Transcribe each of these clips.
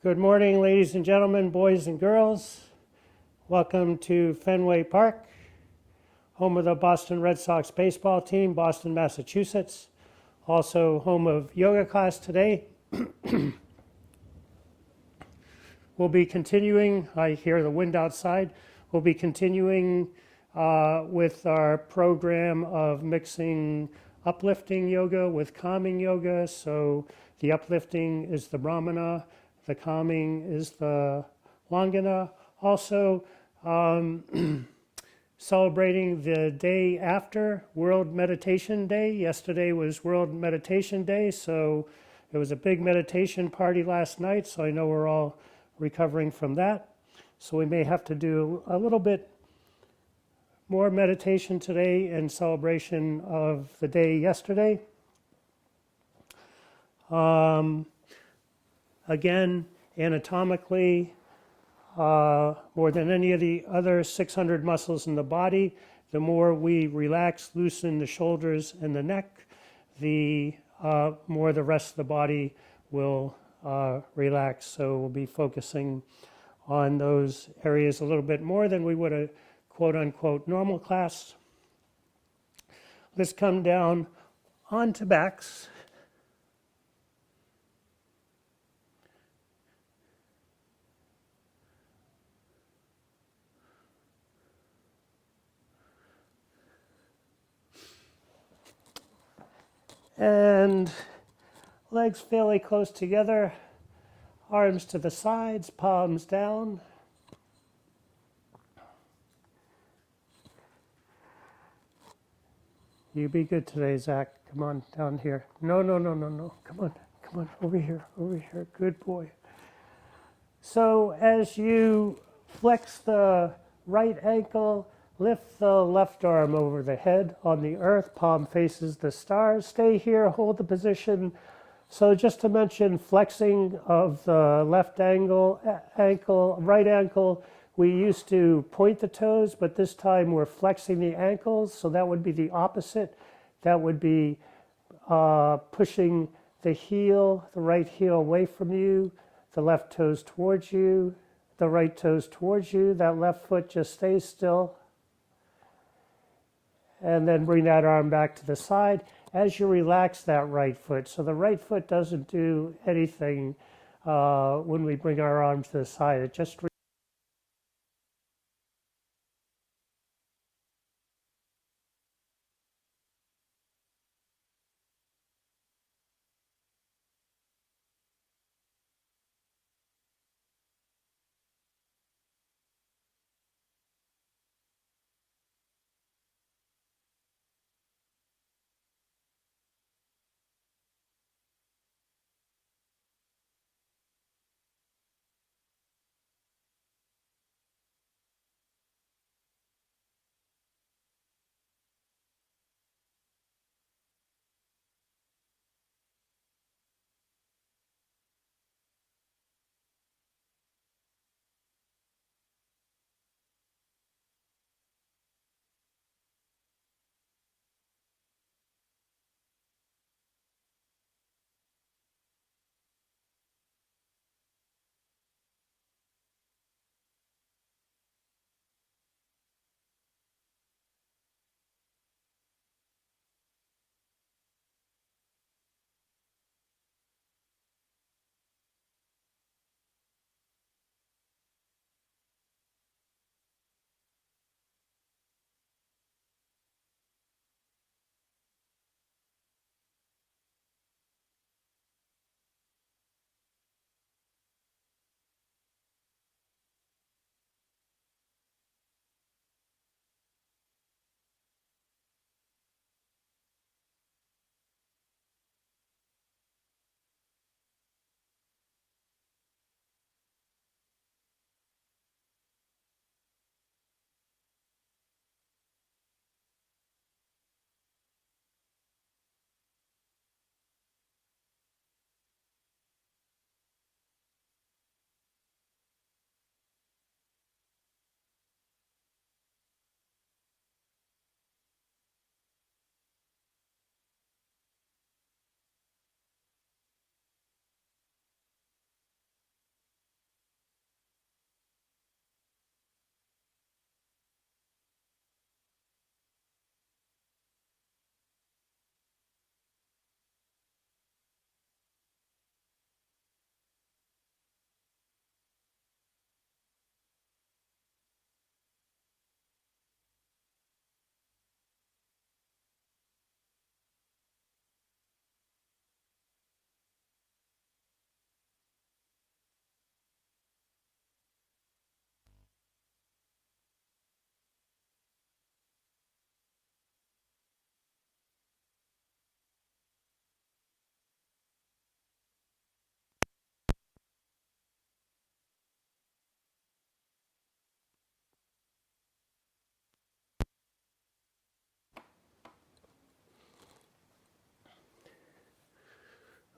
Good morning, ladies and gentlemen, boys and girls. Welcome to Fenway Park, home of the Boston Red Sox baseball team, Boston, Massachusetts. Also home of yoga class today. We'll be continuing, I hear the wind outside, we'll be continuing with our program of mixing uplifting yoga with calming yoga. So the uplifting is the Brahmana, the calming is the Langana. Also, celebrating the day after World Meditation Day. Yesterday was World Meditation Day, so it was a big meditation party last night, so I know we're all recovering from that. So we may have to do a little bit more meditation today in celebration of the day yesterday. Again, anatomically, more than any of the other 600 muscles in the body, the more we relax, loosen the shoulders and the neck, the more the rest of the body will relax. So we'll be focusing on those areas a little bit more than we would a quote unquote normal class. Let's come down onto backs. And legs fairly close together, arms to the sides, palms down. You be good today, Zach. Come on down here. No. Come on, over here. Good boy. So as you flex the right ankle, lift the left arm over the head on the earth, palm faces the stars. Stay here, hold the position. So just to mention flexing of the left right ankle, we used to point the toes, but this time we're flexing the ankles, so that would be the opposite. That would be pushing the right heel away from you, the left toes towards you, the right toes towards you. That left foot just stays still. And then bring that arm back to the side as you relax that right foot. So the right foot doesn't do anything when we bring our arms to the side. It just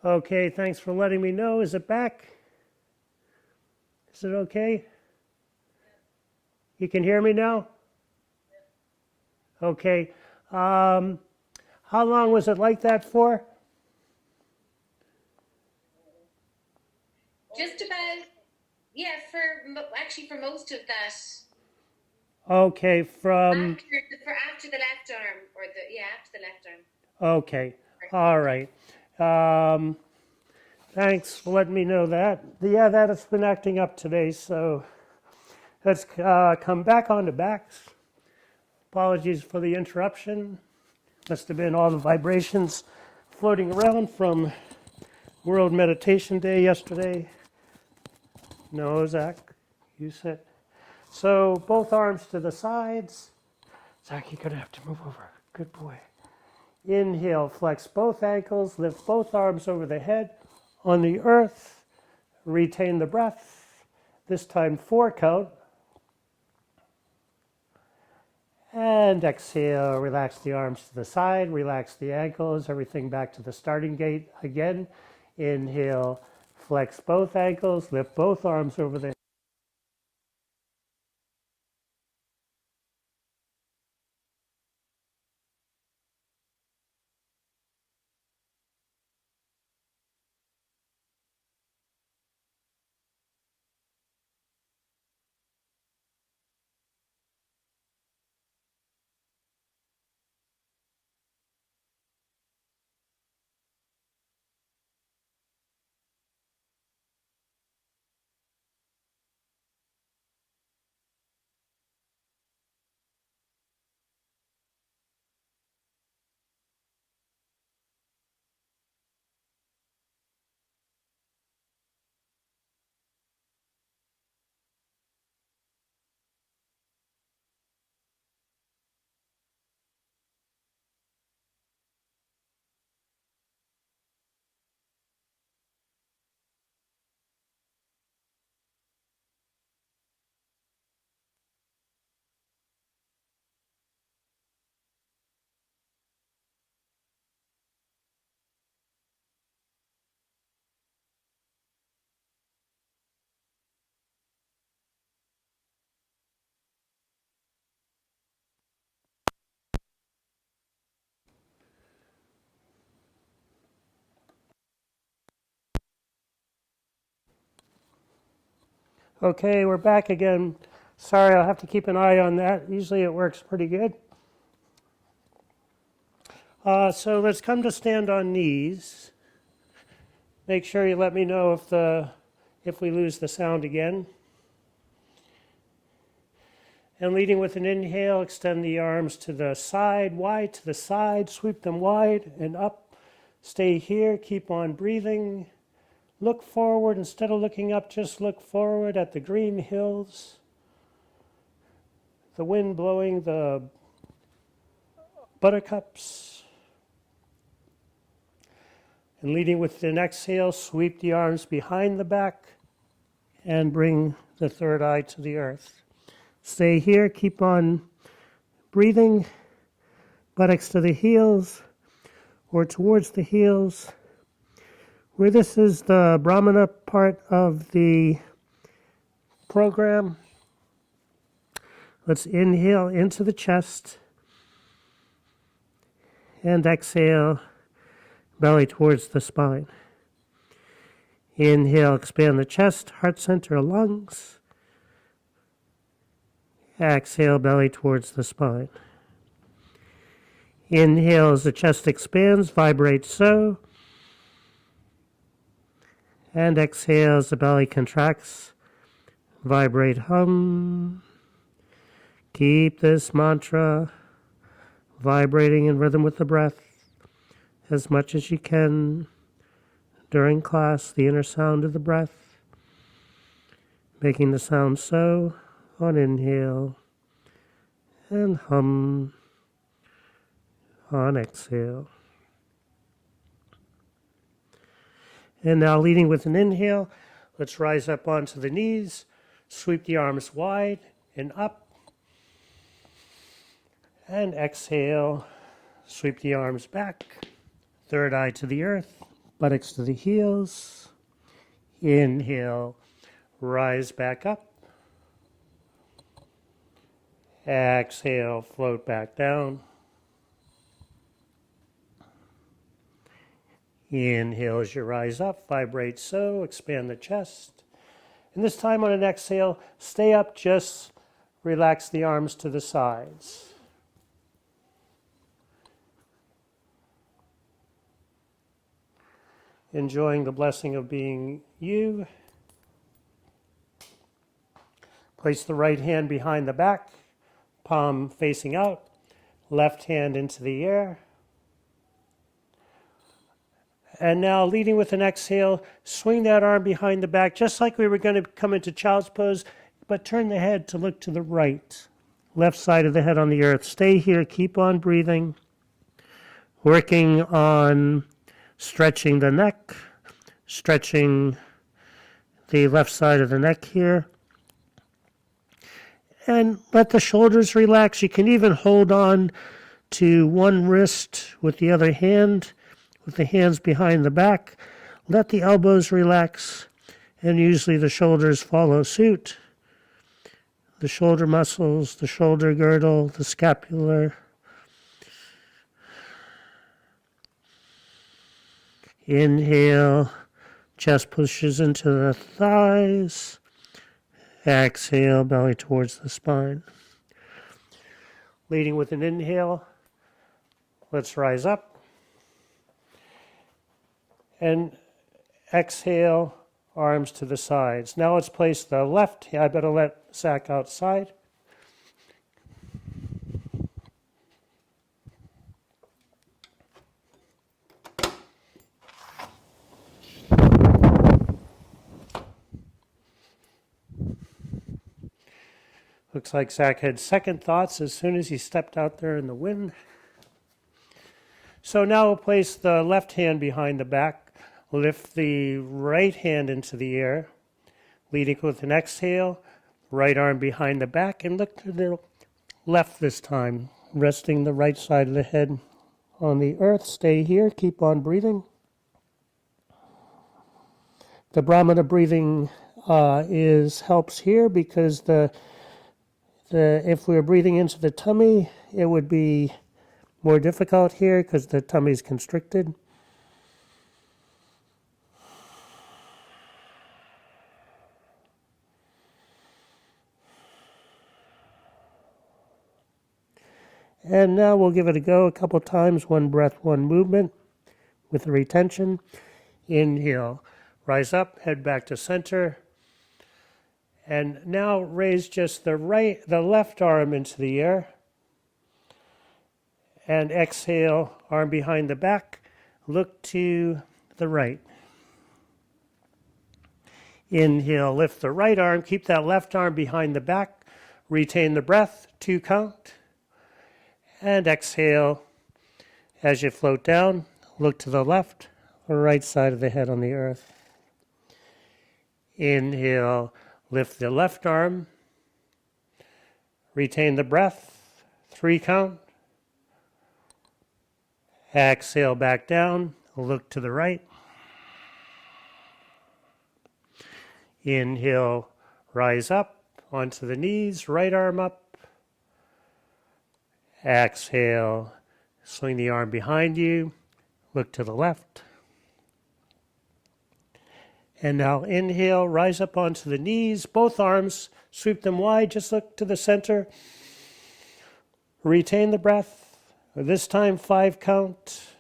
Okay, thanks for letting me know. Is it back? Is it okay? You can hear me now? Okay. How long was it like that for? Just about, yeah, actually for most of that, Okay, from, after the left arm, or the, yeah, after the left arm. okay, all right. Um, Thanks for letting me know that. Yeah, that has been acting up today, so let's come back on to backs. Apologies for the interruption. Must have been all the vibrations floating around from World Meditation Day yesterday. No, Zach, you sit. So both arms to the sides. Zach, you're gonna have to move over. Good boy. Inhale, flex both ankles, lift both arms over the head on the earth. Retain the breath. This time 4 count. And exhale, relax the arms to the side, relax the ankles, everything back to the starting gate again. Inhale, flex both ankles, lift both arms over the head. Okay, we're back again. Sorry, I'll have to keep an eye on that. Usually it works pretty good. So let's come to stand on knees. Make sure you let me know if we lose the sound again. And leading with an inhale, extend the arms to the side, wide to the side, sweep them wide and up. Stay here, keep on breathing. Look forward. Instead of looking up, just look forward at the green hills. The wind blowing the buttercups. And leading with an exhale, sweep the arms behind the back and bring the third eye to the earth. Stay here, keep on breathing, buttocks to the heels or towards the heels. Where this is the Brahmana part of the program, let's inhale into the chest and exhale, belly towards the spine. Inhale, expand the chest, heart center, lungs. Exhale, belly towards the spine. Inhale as the chest expands, vibrate so. And exhale as the belly contracts, vibrate hum. Keep this mantra vibrating in rhythm with the breath as much as you can during class, the inner sound of the breath, making the sound so on inhale and hum on exhale. And now leading with an inhale, let's rise up onto the knees, sweep the arms wide and up, and exhale, sweep the arms back, third eye to the earth, buttocks to the heels. Inhale, rise back up. Exhale, float back down. Inhale as you rise up, vibrate so, expand the chest. And this time on an exhale, stay up, just relax the arms to the sides. Enjoying the blessing of being you. Place the right hand behind the back, palm facing out, left hand into the air. And now, leading with an exhale, swing that arm behind the back, just like we were going to come into child's pose, but turn the head to look to the right, left side of the head on the earth. Stay here, keep on breathing, working on stretching the neck, stretching the left side of the neck here. And let the shoulders relax. You can even hold on to one wrist with the other hand, with the hands behind the back. Let the elbows relax, and usually the shoulders follow suit. The shoulder muscles, the shoulder girdle, the scapular. Inhale, chest pushes into the thighs. Exhale, belly towards the spine. Leading with an inhale, let's rise up. And exhale, arms to the sides. Now let's place the left, I better let Zach outside. Looks like Zach had second thoughts as soon as he stepped out there in the wind. So now we'll place the left hand behind the back, lift the right hand into the air, leading with an exhale, right arm behind the back, and look to the left this time, resting the right side of the head on the earth. Stay here, keep on breathing. The Brahmana breathing helps here because if we were breathing into the tummy, it would be more difficult here because the tummy is constricted. And now we'll give it a go a couple times, one breath, one movement with the retention. Inhale, rise up, head back to center. And now raise just the left arm into the air. And exhale, arm behind the back, look to the right. Inhale, lift the right arm, keep that left arm behind the back, retain the breath, 2 count. And exhale, as you float down, look to the left or right side of the head on the earth. Inhale, lift the left arm, retain the breath, 3 count. Exhale back down, look to the right. Inhale, rise up onto the knees, right arm up. Exhale, swing the arm behind you, look to the left. And now inhale, rise up onto the knees, both arms, sweep them wide, just look to the center. Retain the breath. This time 5 count.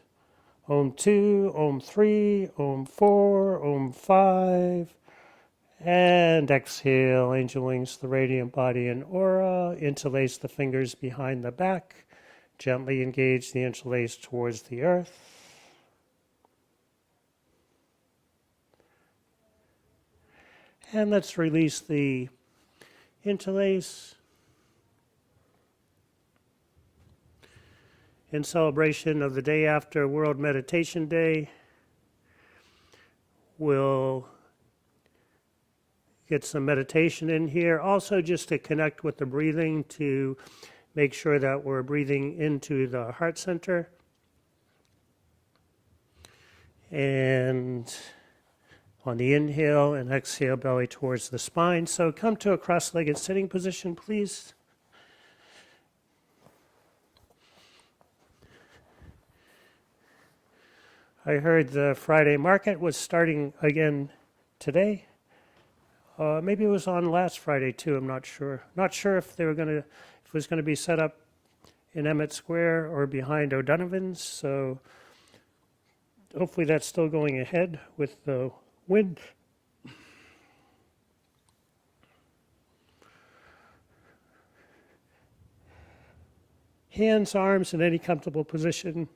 Om 2, Om 3, Om 4, Om 5. And exhale, angel wings, the radiant body and aura. Interlace the fingers behind the back. Gently engage the interlace towards the earth. And let's release the interlace. In celebration of the day after World Meditation Day, we'll get some meditation in here. Also, just to connect with the breathing to make sure that we're breathing into the heart center. And on the inhale and exhale, belly towards the spine. So come to a cross-legged sitting position, please. I heard the Friday market was starting again today. Maybe it was on last Friday too. I'm not sure. Not sure if they were if it was going to be set up in Emmett Square or behind O'Donovan's. So hopefully that's still going ahead with the wind. Hands, arms in any comfortable position.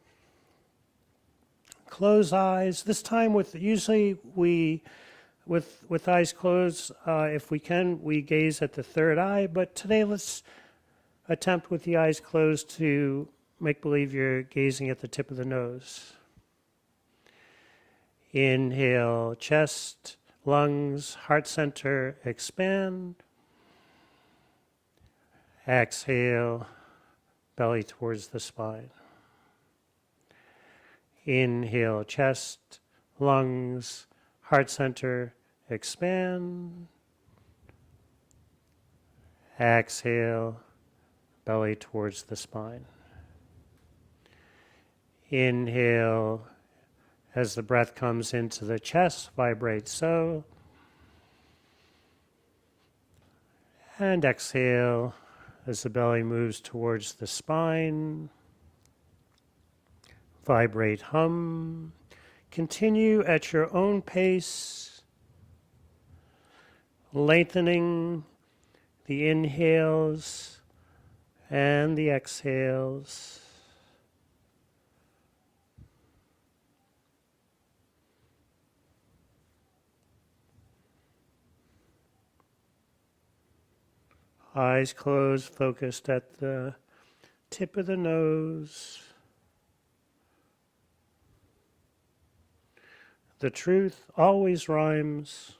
Close eyes. This time usually we with eyes closed, if we can, we gaze at the third eye. But today let's attempt with the eyes closed to make believe you're gazing at the tip of the nose. Inhale, chest, lungs, heart center, expand. Exhale, belly towards the spine. Inhale, chest, lungs, heart center, expand. Exhale, belly towards the spine. Inhale, as the breath comes into the chest, vibrate so. And exhale, as the belly moves towards the spine. Vibrate, hum. Continue at your own pace, lengthening the inhales and the exhales. Eyes closed, focused at the tip of the nose. The truth always rhymes.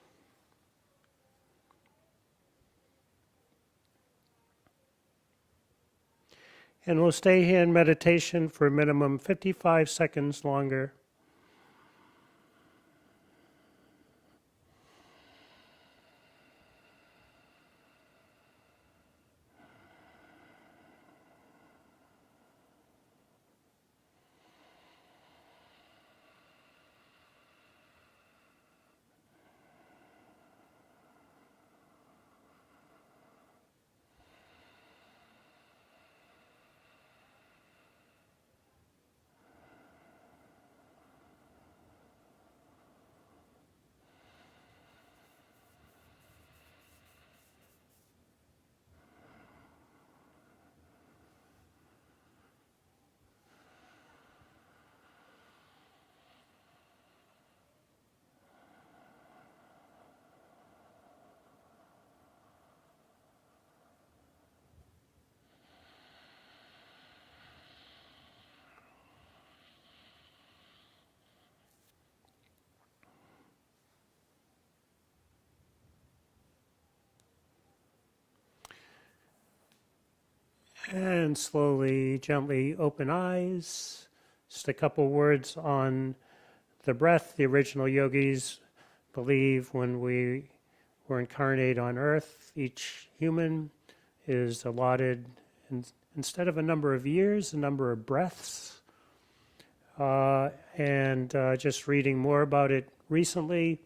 And we'll stay here in meditation for a minimum 55 seconds longer. And slowly, gently open eyes. Just a couple words on the breath. The original yogis believe when we were incarnate on earth, each human is allotted, instead of a number of years, a number of breaths. And just reading more about it recently,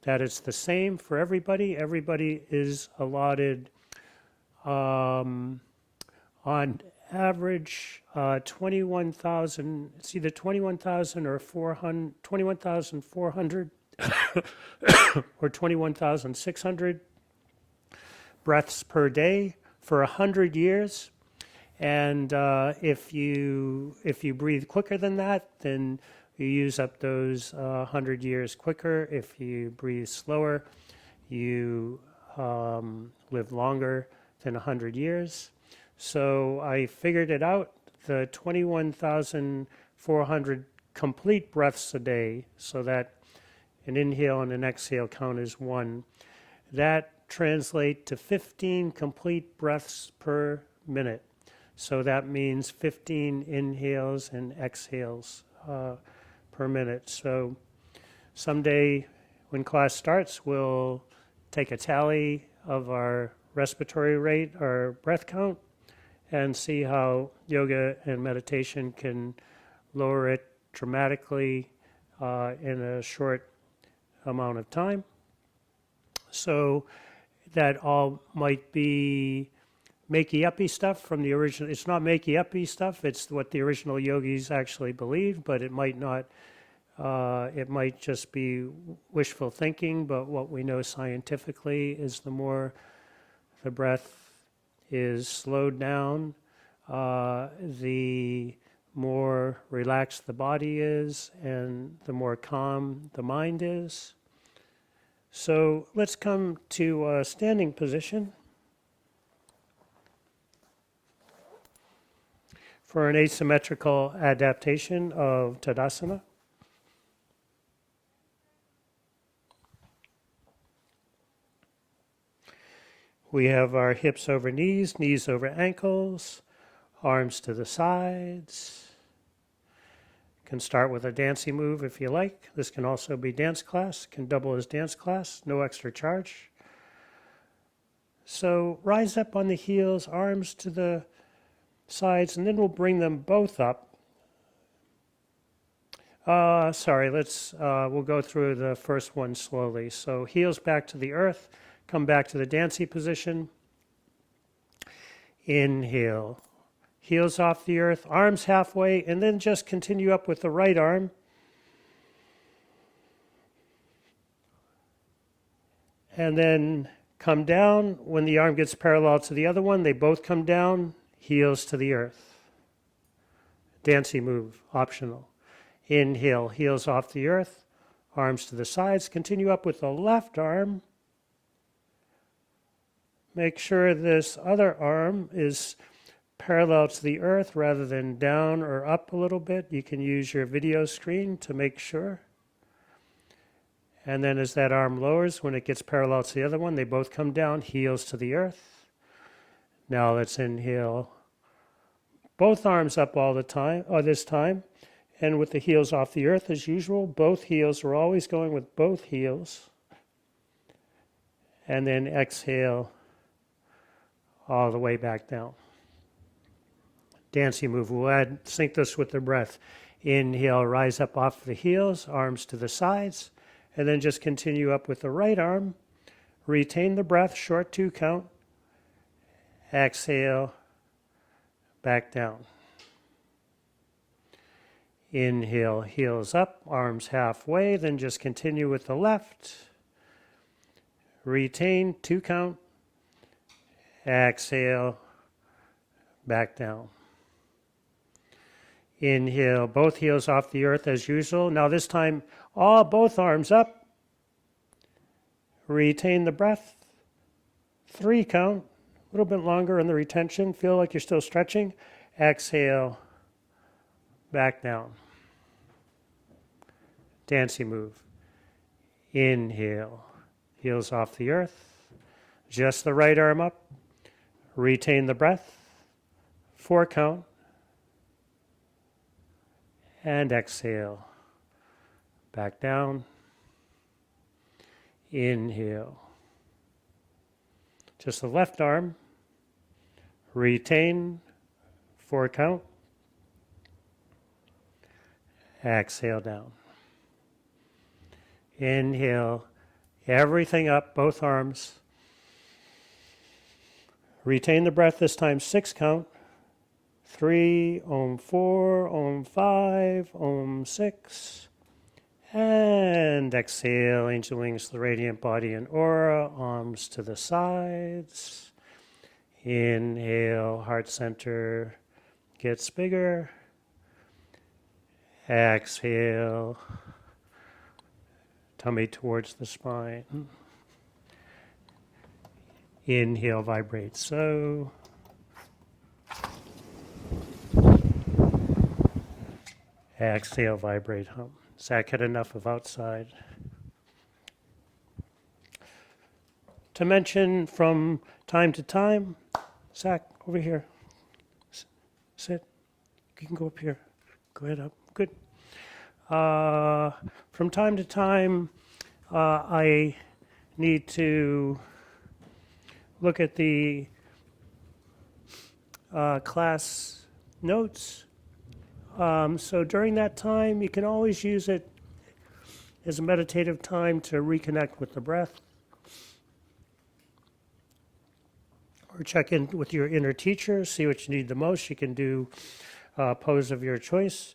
that it's the same for everybody. Everybody is allotted on average 21,000, it's either 21,000 or 21,400 or 21,600 breaths per day for 100 years. And if you breathe quicker than that, then you use up those 100 years quicker. If you breathe slower, you live longer than 100 years. So I figured it out, the 21,400 complete breaths a day, so that an inhale and an exhale count as one. That translates to 15 complete breaths per minute. So that means 15 inhales and exhales per minute. So someday when class starts, we'll take a tally of our respiratory rate, our breath count, and see how yoga and meditation can lower it dramatically in a short amount of time. So that all might be makey-uppy stuff from the original. It's not makey-uppy stuff. It's what the original yogis actually believed, but it might not. It might just be wishful thinking. But what we know scientifically is the more the breath is slowed down, the more relaxed the body is, and the more calm the mind is. So let's come to a standing position for an asymmetrical adaptation of Tadasana. We have our hips over knees, knees over ankles, arms to the sides. You can start with a dancing move if you like. This can also be dance class, can double as dance class, no extra charge. So rise up on the heels, arms to the sides, and then we'll bring them both up. We'll go through the first one slowly. So heels back to the earth, come back to the dancing position. Inhale. Heels off the earth, arms halfway, and then just continue up with the right arm. And then come down. When the arm gets parallel to the other one, they both come down, heels to the earth. Dancing move, optional. Inhale, heels off the earth, arms to the sides. Continue up with the left arm. Make sure this other arm is parallel to the earth rather than down or up a little bit. You can use your video screen to make sure. And then as that arm lowers, when it gets parallel to the other one, they both come down, heels to the earth. Now let's inhale. Both arms up all the time, or this time, and with the heels off the earth as usual. Both heels, we're always going with both heels. And then exhale all the way back down. Dancing move. We'll sync this with the breath. Inhale, rise up off the heels, arms to the sides, and then just continue up with the right arm. Retain the breath, short 2 count. Exhale, back down. Inhale, heels up, arms halfway, then just continue with the left. Retain, 2 count. Exhale, back down. Inhale, both heels off the earth as usual. Now this time, both arms up. Retain the breath. 3 count. A little bit longer in the retention. Feel like you're still stretching. Exhale, back down. Dancing move. Inhale, heels off the earth. Just the right arm up. Retain the breath. 4 count. And exhale. Back down. Inhale. Just the left arm. Retain. 4 count. Exhale down. Inhale. Everything up, both arms. Retain the breath this time, 6 count. 3, Om 4, Om 5, Om 6. And exhale, angel wings, the radiant body and aura, arms to the sides. Inhale, heart center gets bigger. Exhale, tummy towards the spine. Inhale, vibrate so. Exhale, vibrate hum. Zach had enough of outside. To mention from time to time, Zach, over here. Sit. You can go up here. Go ahead up. Good. From time to time, I need to look at the class notes. So during that time, you can always use it as a meditative time to reconnect with the breath or check in with your inner teacher, see what you need the most. You can do a pose of your choice.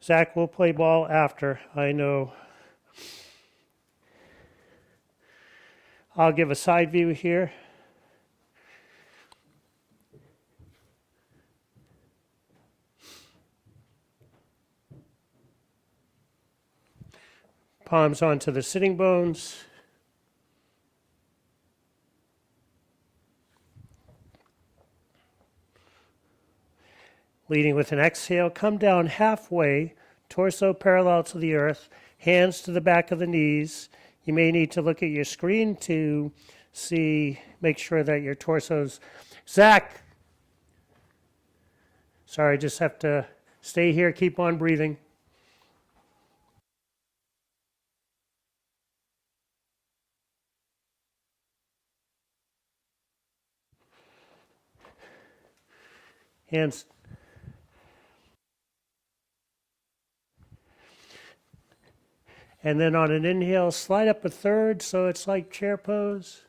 Zach will play ball after. I know. I'll give a side view here. Palms onto the sitting bones. Leading with an exhale, come down halfway, torso parallel to the earth, hands to the back of the knees. You may need to look at your screen to make sure that your torso's... Zach! Sorry, just have to stay here, keep on breathing. Hands. And then on an inhale, slide up a third so it's like chair pose.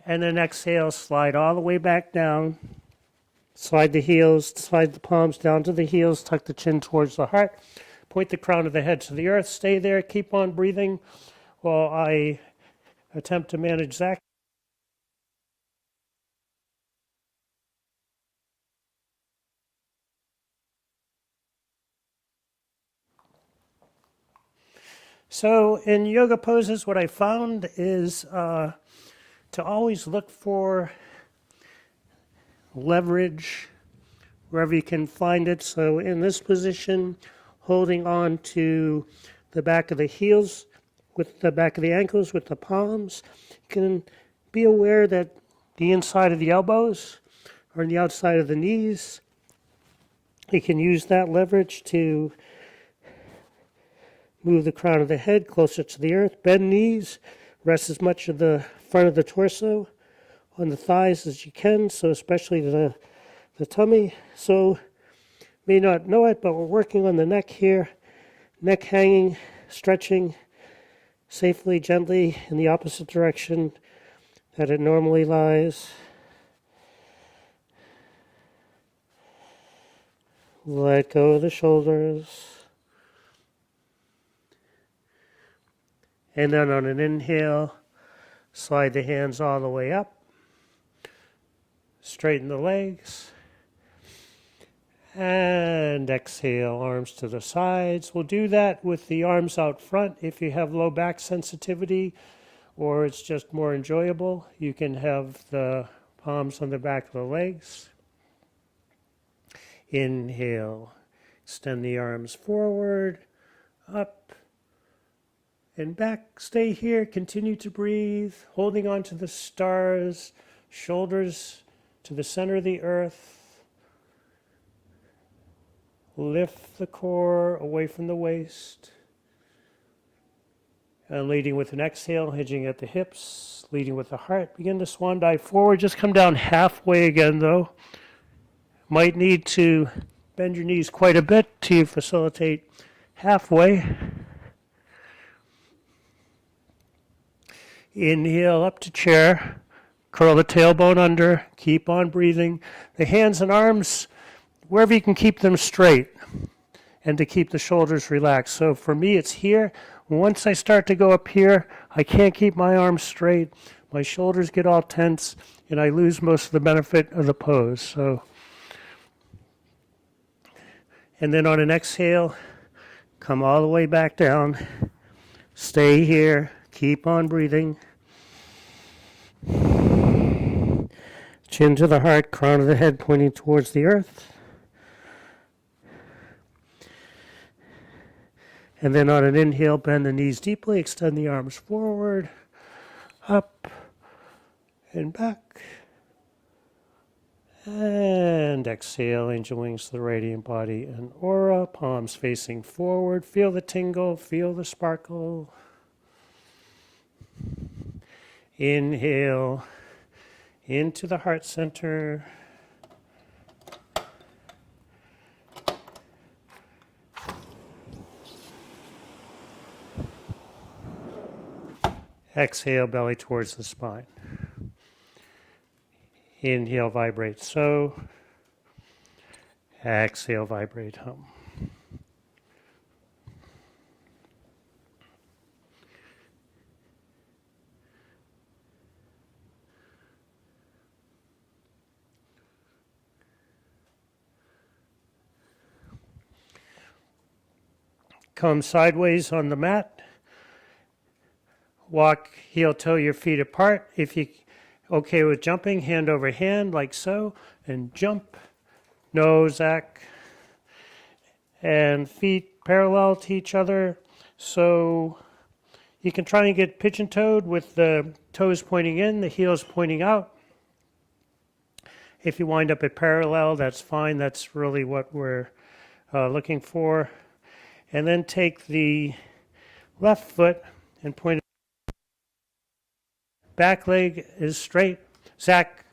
And then exhale, slide all the way back down. Slide the palms down to the heels, tuck the chin towards the heart. Point the crown of the head to the earth. Stay there, keep on breathing while I attempt to manage Zach. So in yoga poses, what I found is to always look for leverage wherever you can find it. So in this position, holding on to the back of the heels with the back of the ankles with the palms, you can be aware that the inside of the elbows are on the outside of the knees. You can use that leverage to move the crown of the head closer to the earth. Bend knees. Rest as much of the front of the torso on the thighs as you can, so especially the tummy. So you may not know it, but we're working on the neck here. Neck hanging, stretching safely, gently in the opposite direction that it normally lies. Let go of the shoulders. And then on an inhale, slide the hands all the way up. Straighten the legs. And exhale, arms to the sides. We'll do that with the arms out front. If you have low back sensitivity or it's just more enjoyable, you can have the palms on the back of the legs. Inhale, extend the arms forward, up, and back. Stay here, continue to breathe, holding on to the stars, shoulders to the center of the earth. Lift the core away from the waist. And leading with an exhale, hinging at the hips, leading with the heart. Begin to swan dive forward. Just come down halfway again, though. Might need to bend your knees quite a bit to facilitate halfway. Inhale up to chair. Curl the tailbone under. Keep on breathing. The hands and arms, wherever you can keep them straight and to keep the shoulders relaxed. So for me, it's here. Once I start to go up here, I can't keep my arms straight. My shoulders get all tense, and I lose most of the benefit of the pose. And then on an exhale, come all the way back down. Stay here. Keep on breathing. Chin to the heart, crown of the head pointing towards the earth. And then on an inhale, bend the knees deeply, extend the arms forward, up, and back. And exhale, angel wings to the radiant body and aura, palms facing forward. Feel the tingle, feel the sparkle. Inhale into the heart center. Exhale, belly towards the spine. Inhale, vibrate so. Exhale, vibrate hum. Come sideways on the mat. Walk heel toe your feet apart. If you okay with jumping, hand over hand like so, and jump. No, Zach. And feet parallel to each other. So you can try and get pigeon-toed with the toes pointing in, the heels pointing out. If you wind up at parallel, that's fine. That's really what we're looking for. And then take the left foot and point it. Back leg is straight. Zach.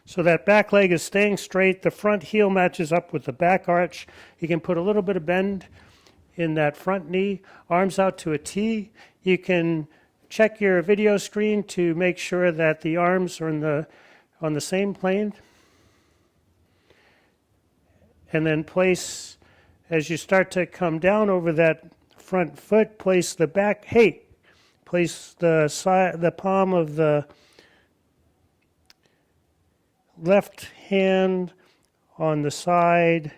So that back leg is staying straight. The front heel matches up with the back arch. You can put a little bit of bend in that front knee. Arms out to a T. You can check your video screen to make sure that the arms are on the same plane. And then place, as you start to come down over that front foot, place the back, place the palm of the left hand on the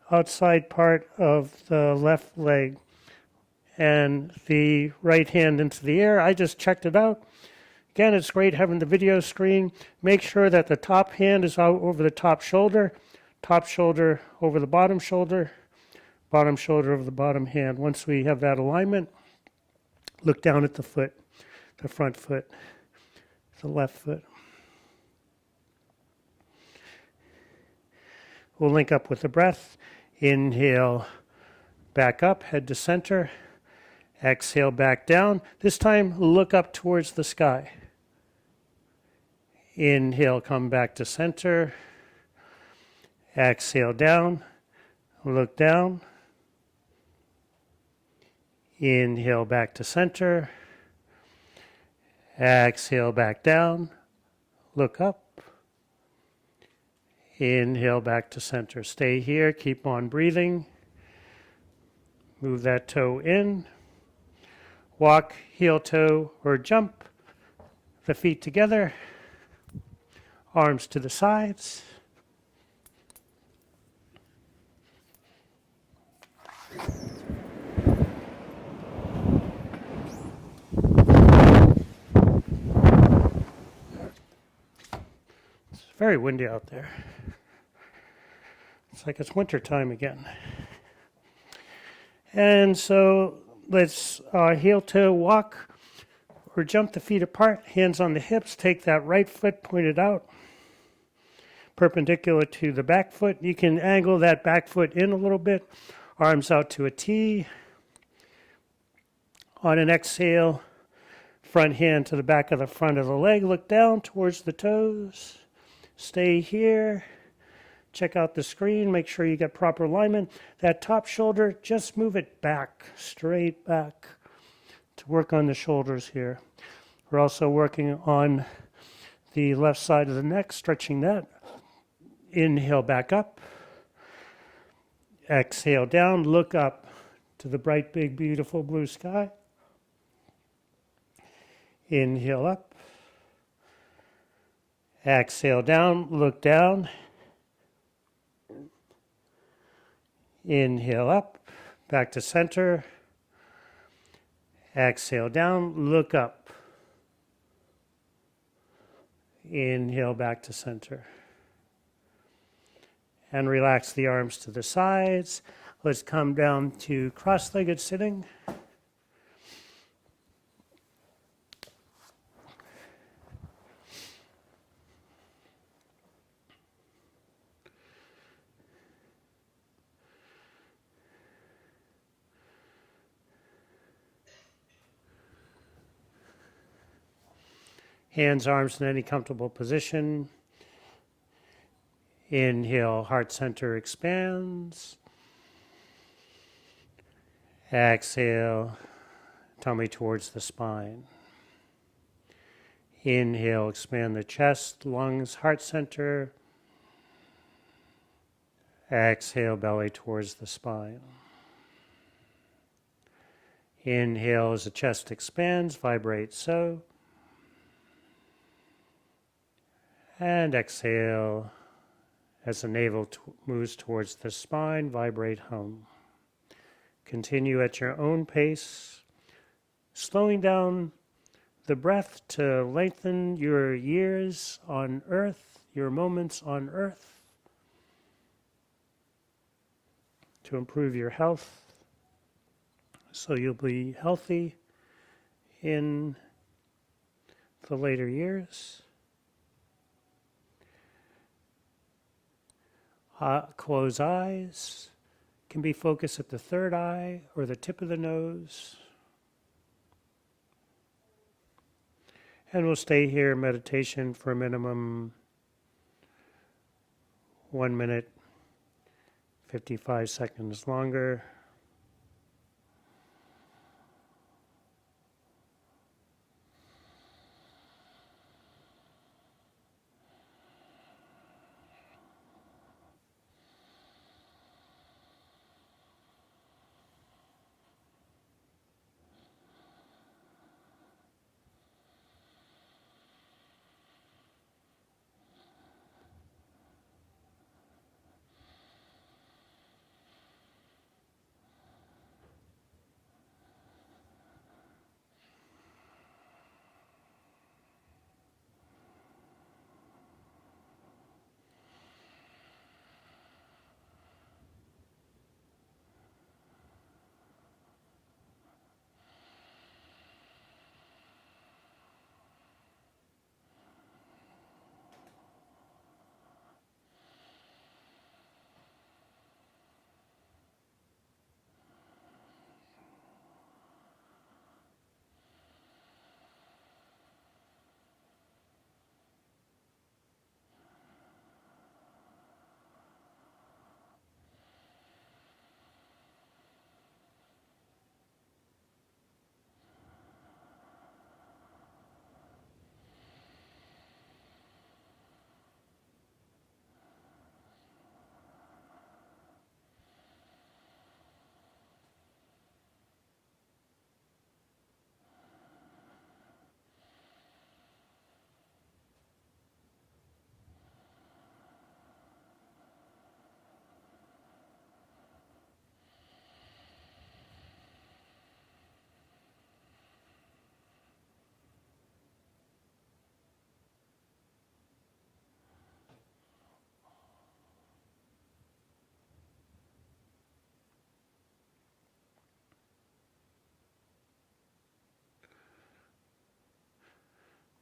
outside part of the left leg, and the right hand into the air. I just checked it out. Again, it's great having the video screen. Make sure that the top hand is out over the top shoulder over the bottom shoulder over the bottom hand. Once we have that alignment, look down at the foot, the front foot, the left foot. We'll link up with the breath. Inhale, back up, head to center. Exhale, back down. This time, look up towards the sky. Inhale, come back to center. Exhale, down. Look down. Inhale, back to center. Exhale, back down. Look up. Inhale, back to center. Stay here. Keep on breathing. Move that toe in. Walk, heel toe, or jump the feet together. Arms to the sides. It's very windy out there. It's like it's winter time again. And so let's heel toe walk or jump the feet apart, hands on the hips. Take that right foot pointed out, perpendicular to the back foot. You can angle that back foot in a little bit. Arms out to a T. On an exhale, front hand to the back of the front of the leg. Look down towards the toes. Stay here. Check out the screen. Make sure you get proper alignment. That top shoulder, just move it back, straight back, to work on the shoulders here. We're also working on the left side of the neck, stretching that. Inhale, back up. Exhale, down. Look up to the bright, big, beautiful blue sky. Inhale up. Exhale down. Look down. Inhale up. Back to center. Exhale down. Look up. Inhale back to center. And relax the arms to the sides. Let's come down to cross-legged sitting. Hands, arms in any comfortable position. Inhale, heart center expands. Exhale, tummy towards the spine. Inhale, expand the chest, lungs, heart center. Exhale, belly towards the spine. Inhale as the chest expands, vibrate so. And exhale as the navel moves towards the spine, vibrate home. Continue at your own pace, slowing down the breath to lengthen your years on earth, your moments on earth, to improve your health so you'll be healthy in the later years. Close eyes. Can be focused at the third eye or the tip of the nose. And we'll stay here in meditation for a minimum 1 minute, 55 seconds longer.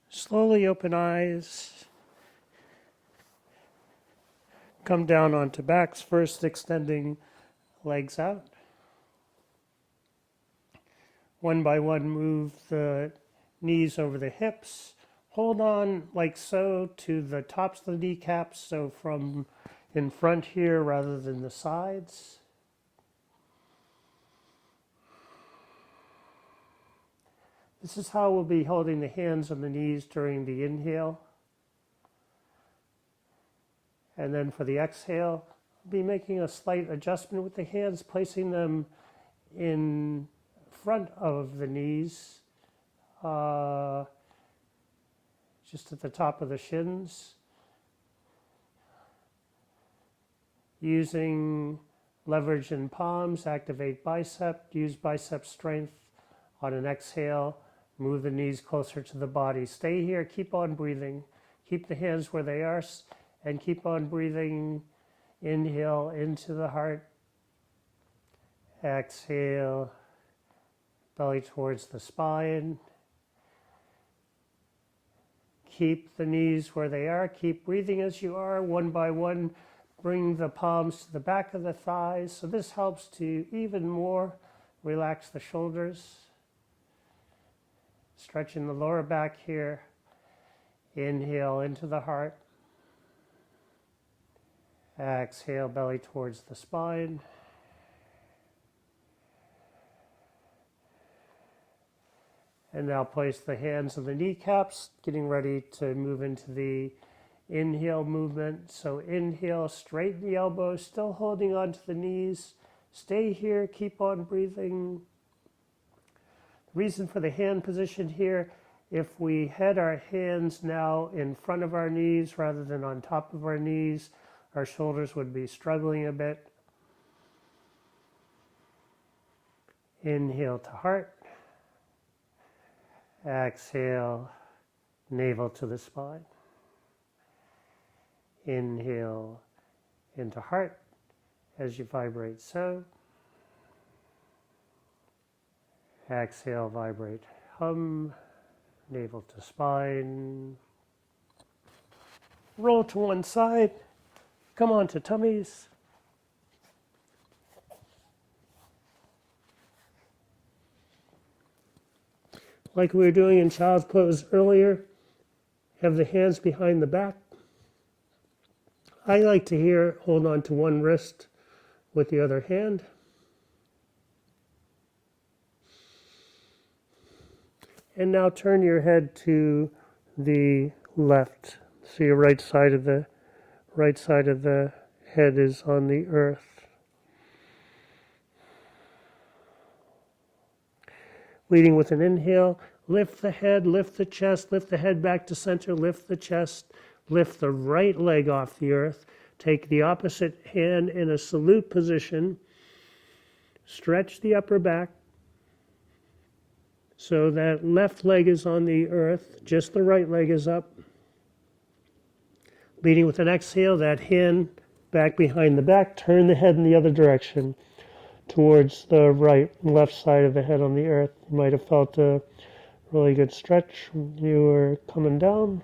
Slowly open eyes. Come down onto backs first, extending legs out. One by one, move the knees over the hips. Hold on like so to the tops of the kneecaps, so from in front here rather than the sides. This is how we'll be holding the hands on the knees during the inhale. And then for the exhale, we'll be making a slight adjustment with the hands, placing them in front of the knees, just at the top of the shins. Using leverage in palms, activate bicep, use bicep strength on an exhale. Move the knees closer to the body. Stay here, keep on breathing. Keep the hands where they are and keep on breathing. Inhale into the heart. Exhale, belly towards the spine. Keep the knees where they are. Keep breathing as you are. One by one, bring the palms to the back of the thighs. So this helps to even more relax the shoulders. Stretching the lower back here. Inhale into the heart. Exhale, belly towards the spine. And now place the hands on the kneecaps, getting ready to move into the inhale movement. So inhale, straighten the elbows, still holding on to the knees. Stay here, keep on breathing. Reason for the hand position here, if we had our hands now in front of our knees rather than on top of our knees, our shoulders would be struggling a bit. Inhale to heart. Exhale, navel to the spine. Inhale into heart as you vibrate so. Exhale, vibrate hum, navel to spine. Roll to one side. Come on to tummies. Like we were doing in child's pose earlier, have the hands behind the back. I like to here hold on to one wrist with the other hand. And now turn your head to the left. So your right side of the head is on the earth. Leading with an inhale, lift the head, lift the chest, lift the head back to center, lift the chest, lift the right leg off the earth. Take the opposite hand in a salute position. Stretch the upper back so that left leg is on the earth, just the right leg is up. Leading with an exhale, that hand back behind the back, turn the head in the other direction towards the right and left side of the head on the earth. You might have felt a really good stretch when you were coming down.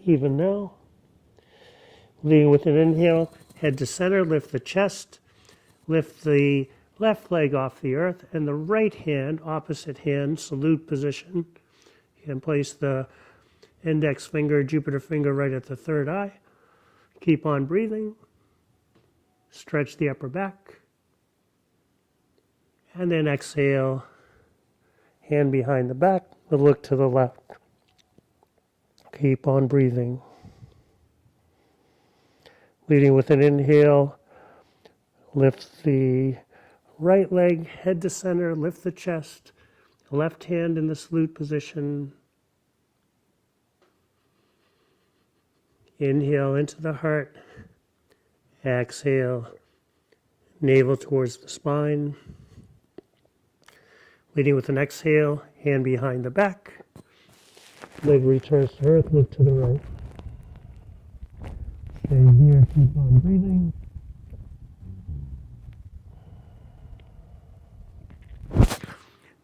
Even now. Leading with an inhale, head to center, lift the chest, lift the left leg off the earth, and the right hand, opposite hand, salute position. You can place the index finger, Jupiter finger right at the third eye. Keep on breathing. Stretch the upper back. And then exhale, hand behind the back, but look to the left. Keep on breathing. Leading with an inhale, lift the right leg, head to center, lift the chest, left hand in the salute position. Inhale into the heart. Exhale, navel towards the spine. Leading with an exhale, hand behind the back. Leg returns to earth, look to the right. Stay here, keep on breathing.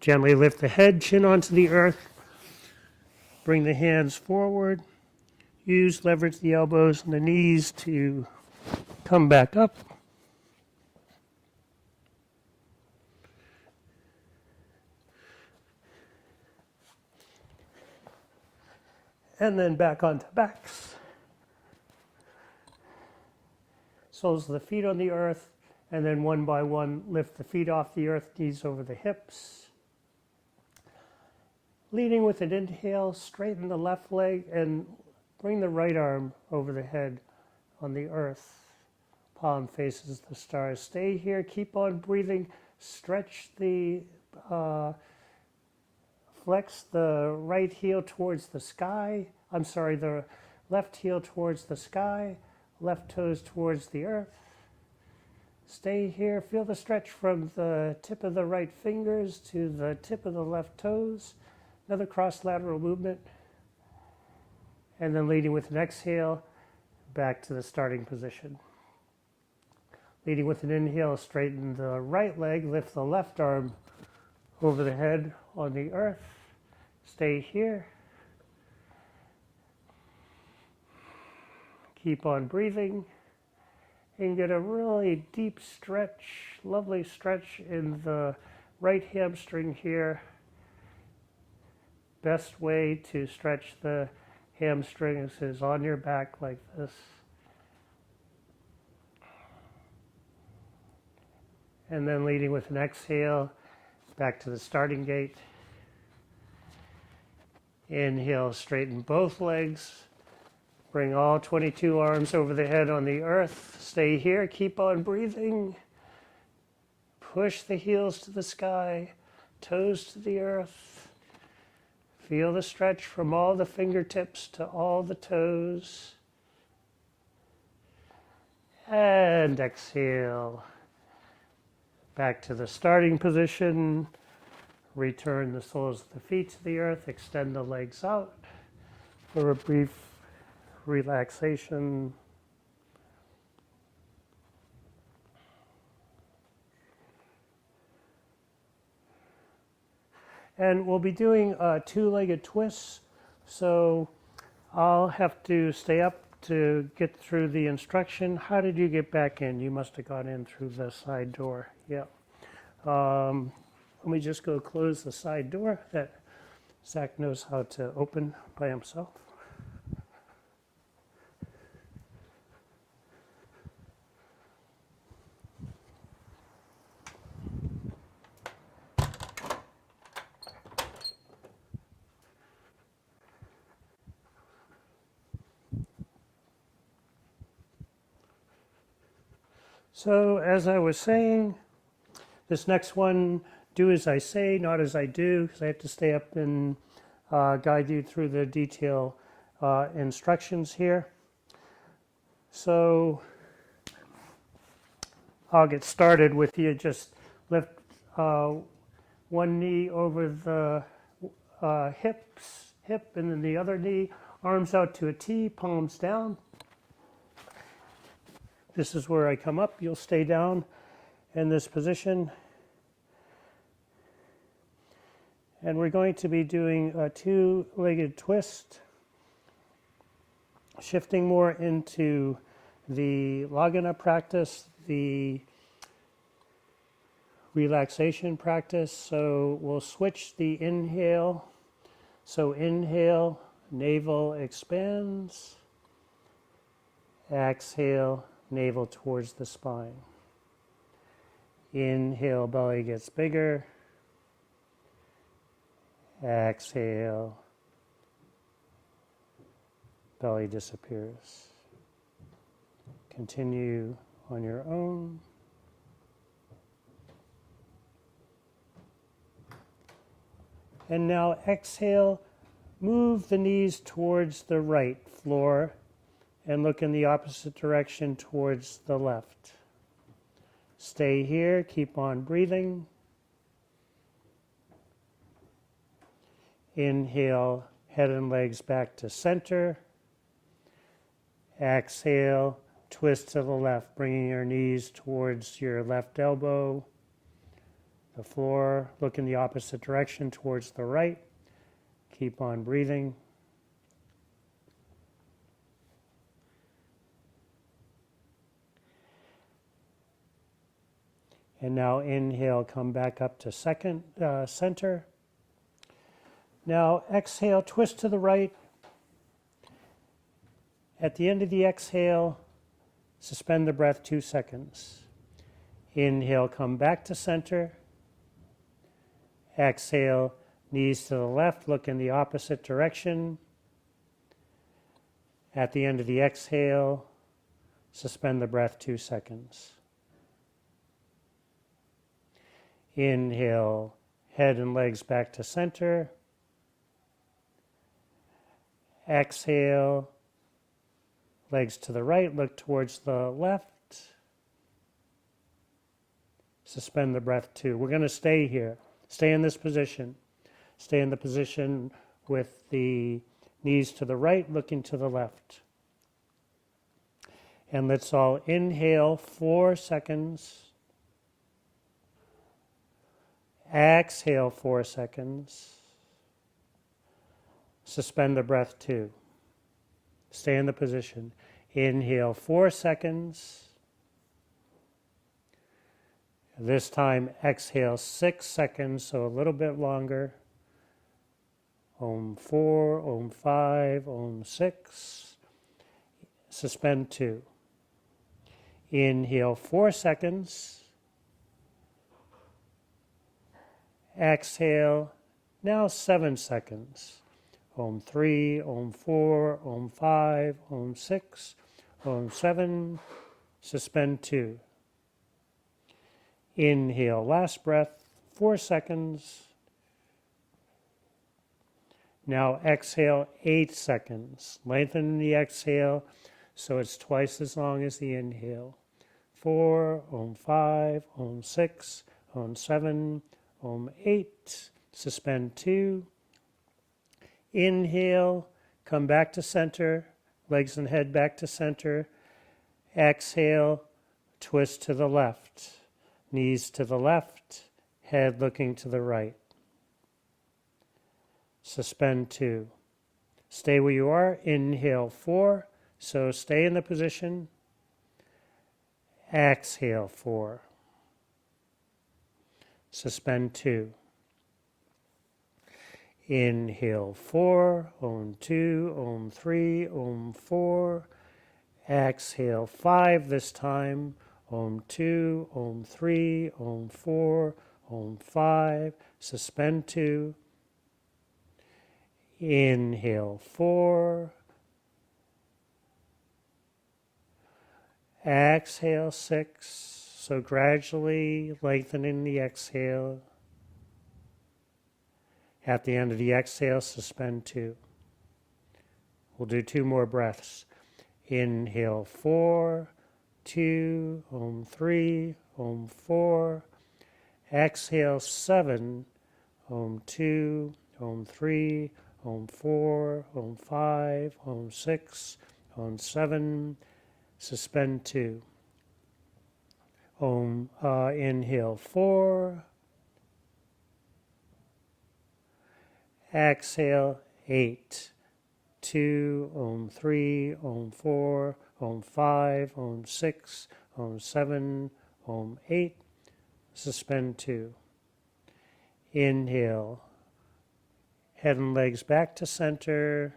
Gently lift the head, chin onto the earth. Bring the hands forward. Leverage the elbows and the knees to come back up. And then back onto backs. Soles of the feet on the earth, and then one by one, lift the feet off the earth, knees over the hips. Leading with an inhale, straighten the left leg and bring the right arm over the head on the earth. Palm faces the stars. Stay here, keep on breathing. Stretch flex the right heel towards the sky. The left heel towards the sky. Left toes towards the earth. Stay here. Feel the stretch from the tip of the right fingers to the tip of the left toes. Another cross-lateral movement. And then leading with an exhale, back to the starting position. Leading with an inhale, straighten the right leg, lift the left arm over the head on the earth. Stay here. Keep on breathing and get a really deep stretch, lovely stretch in the right hamstring here. Best way to stretch the hamstrings is on your back like this. And then leading with an exhale, back to the starting gate. Inhale, straighten both legs. Bring all 22 arms over the head on the earth. Stay here, keep on breathing. Push the heels to the sky, toes to the earth. Feel the stretch from all the fingertips to all the toes. And exhale. Back to the starting position. Return the soles of the feet to the earth. Extend the legs out for a brief relaxation. And we'll be doing two-legged twists, so I'll have to stay up to get through the instruction. How did you get back in? You must have got in through the side door. Yeah. Let me just go close the side door that Zach knows how to open by himself. So as I was saying, this next one, do as I say, not as I do, because I have to stay up and guide you through the detail instructions here. So I'll get started with you. Just lift one knee over the hip, and then the other knee, arms out to a T, palms down. This is where I come up. You'll stay down in this position. And we're going to be doing a two-legged twist, shifting more into the Lagana practice, the relaxation practice. So we'll switch the inhale. So inhale, navel expands. Exhale, navel towards the spine. Inhale, belly gets bigger. Exhale, belly disappears. Continue on your own. And now exhale, move the knees towards the right floor and look in the opposite direction towards the left. Stay here, keep on breathing. Inhale, head and legs back to center. Exhale, twist to the left, bringing your knees towards your left elbow, the floor. Look in the opposite direction towards the right. Keep on breathing. And now inhale, come back up to center. Now exhale, twist to the right. At the end of the exhale, suspend the breath 2 seconds. Inhale, come back to center. Exhale, knees to the left, look in the opposite direction. At the end of the exhale, suspend the breath 2 seconds. Inhale, head and legs back to center. Exhale, legs to the right, look towards the left. Suspend the breath 2. We're going to stay here. Stay in this position. Stay in the position with the Knees to the right, looking to the left. And let's all inhale 4 seconds. Exhale 4 seconds. Suspend the breath 2. Stay in the position. Inhale 4 seconds. This time exhale 6 seconds, so a little bit longer. Om 4, Om 5, Om 6. Suspend 2. Inhale 4 seconds. Exhale, now 7 seconds. Om 3, Om 4, Om 5, Om 6, Om 7. Suspend 2. Inhale, last breath, 4 seconds. Now exhale 8 seconds. Lengthen the exhale so it's twice as long as the inhale. 4, Om 5, Om 6, Om 7, Om 8. Suspend 2. Inhale, come back to center, legs and head back to center. Exhale, twist to the left. Knees to the left, head looking to the right. Suspend 2. Stay where you are. Inhale 4. So stay in the position. Exhale 4. Suspend 2. Inhale 4. Om 2, Om 3, Om 4. Exhale 5 this time. Om 2, Om 3, Om 4, Om 5. Suspend 2. Inhale 4. Exhale 6. So gradually lengthening the exhale. At the end of the exhale, suspend 2. We'll do 2 more breaths. Inhale 4, 2, Om 3, Om 4. Exhale 7, Om 2, Om 3, Om 4, Om 5, Om 6, Om 7. Suspend 2. Inhale 4. Exhale 8. 2, Om 3, Om 4, Om 5, Om 6, Om 7, Om 8. Suspend 2. Inhale. Head and legs back to center.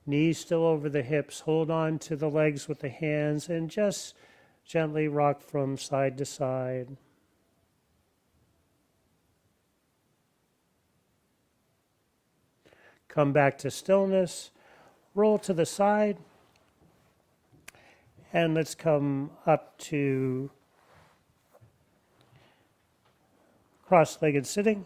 Knees still over the hips. Hold on to the legs with the hands and just gently rock from side to side. Come back to stillness. Roll to the side. And let's come up to cross-legged sitting.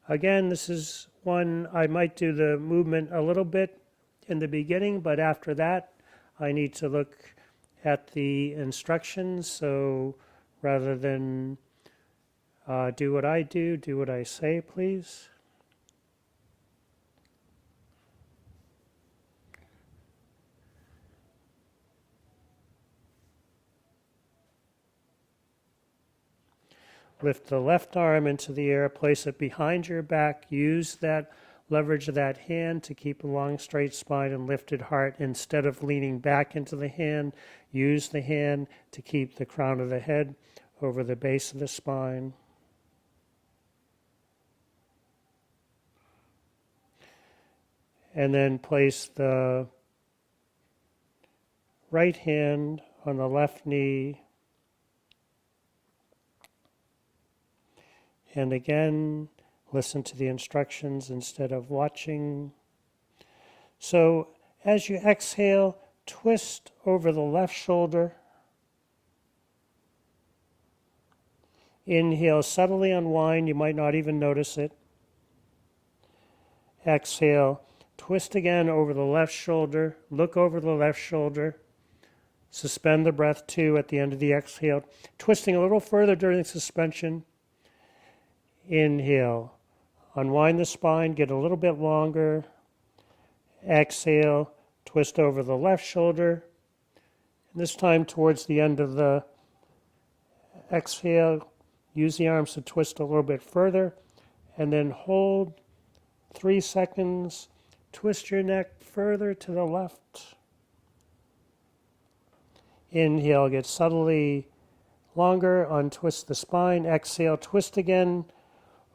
Again, this is one I might do the movement a little bit in the beginning, but after that I need to look at the instructions. So rather than do what I do what I say, please. Lift the left arm into the air, place it behind your back. Use that leverage of that hand to keep a long, straight spine and lifted heart. Instead of leaning back into the hand, use the hand to keep the crown of the head over the base of the spine. And then place the right hand on the left knee. And again, listen to the instructions instead of watching. So as you exhale, twist over the left shoulder. Inhale, subtly unwind. You might not even notice it. Exhale, twist again over the left shoulder. Look over the left shoulder. Suspend the breath 2 at the end of the exhale, twisting a little further during the suspension. Inhale, unwind the spine, get a little bit longer. Exhale, twist over the left shoulder. And this time towards the end of the exhale, use the arms to twist a little bit further, and then hold 3 seconds. Twist your neck further to the left. Inhale, get subtly longer, untwist the spine. Exhale, twist again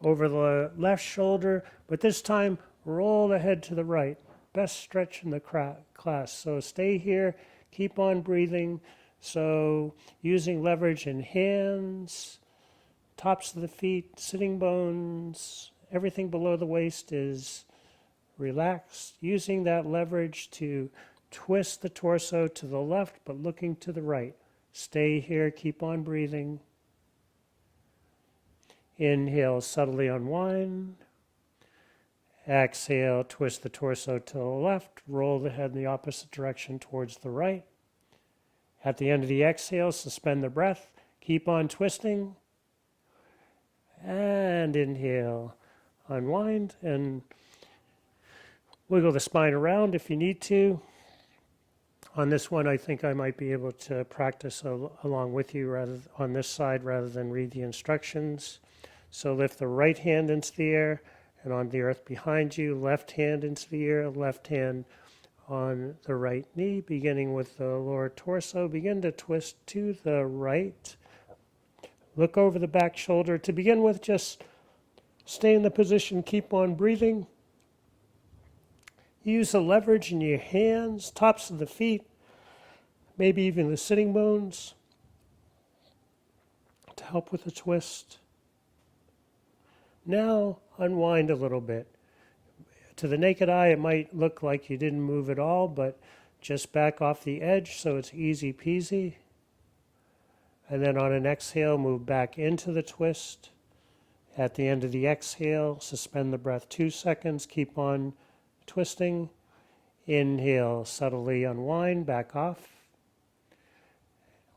over the left shoulder, but this time roll the head to the right. Best stretch in the class. So stay here, keep on breathing. So using leverage in hands, tops of the feet, sitting bones, everything below the waist is relaxed. Using that leverage to twist the torso to the left, but looking to the right. Stay here, keep on breathing. Inhale, subtly unwind. Exhale, twist the torso to the left, roll the head in the opposite direction towards the right. At the end of the exhale, suspend the breath, keep on twisting. And inhale, unwind, and wiggle the spine around if you need to. On this one, I think I might be able to practice along with you on this side rather than read the instructions. So lift the right hand into the air and on the earth behind you, left hand into the air, left hand on the right knee, beginning with the lower torso. Begin to twist to the right. Look over the back shoulder. To begin with, just stay in the position, keep on breathing. Use the leverage in your hands, tops of the feet, maybe even the sitting bones to help with the twist. Now unwind a little bit. To the naked eye, it might look like you didn't move at all, but just back off the edge so it's easy peasy. And then on an exhale, move back into the twist. At the end of the exhale, suspend the breath 2 seconds, keep on twisting. Inhale, subtly unwind, back off.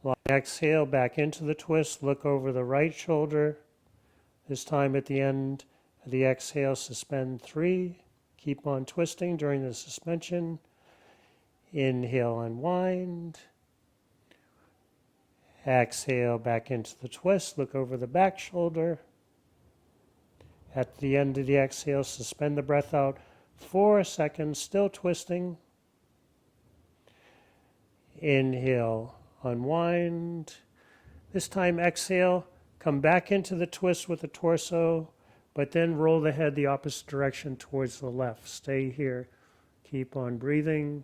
Long exhale, back into the twist, look over the right shoulder. This time at the end of the exhale, suspend 3. Keep on twisting during the suspension. Inhale, unwind. Exhale, back into the twist, look over the back shoulder. At the end of the exhale, suspend the breath out 4 seconds, still twisting. Inhale, unwind. This time exhale, come back into the twist with the torso, but then roll the head the opposite direction towards the left. Stay here. Keep on breathing.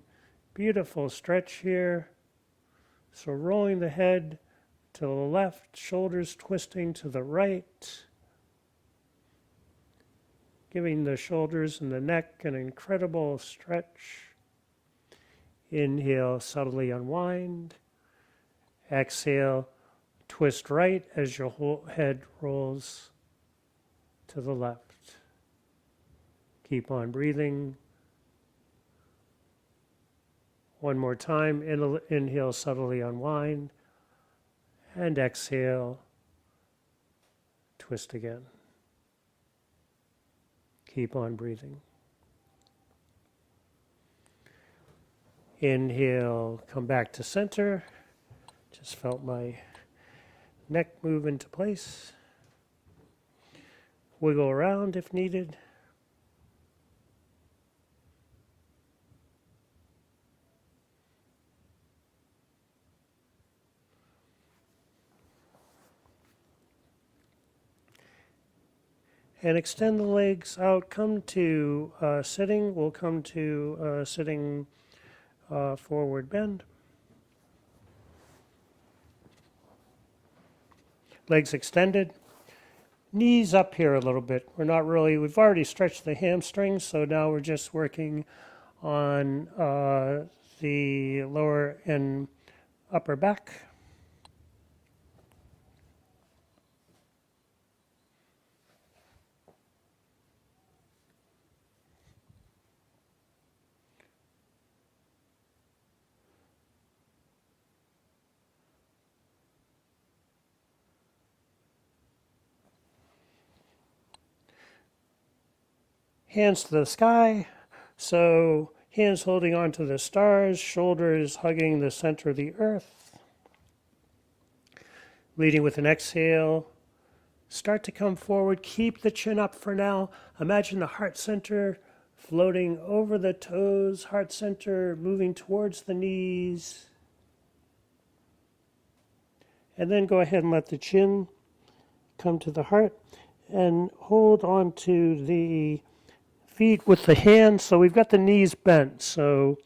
Beautiful stretch here. So rolling the head to the left, shoulders twisting to the right. Giving the shoulders and the neck an incredible stretch. Inhale, subtly unwind. Exhale, twist right as your whole head rolls to the left. Keep on breathing. One more time. Inhale, subtly unwind. And exhale, twist again. Keep on breathing. Inhale, come back to center. Just felt my neck move into place. Wiggle around if needed. And extend the legs out. Come to sitting. We'll come to sitting forward bend. Legs extended. Knees up here a little bit. We've already stretched the hamstrings, so now we're just working on the lower and upper back. hands to the sky. So hands holding on to the stars, shoulders hugging the center of the earth. Leading with an exhale. Start to come forward. Keep the chin up for now. Imagine the heart center floating over the toes, heart center moving towards the knees. And then go ahead and let the chin come to the heart and hold on to the feet with the hands. So we've got the knees bent. So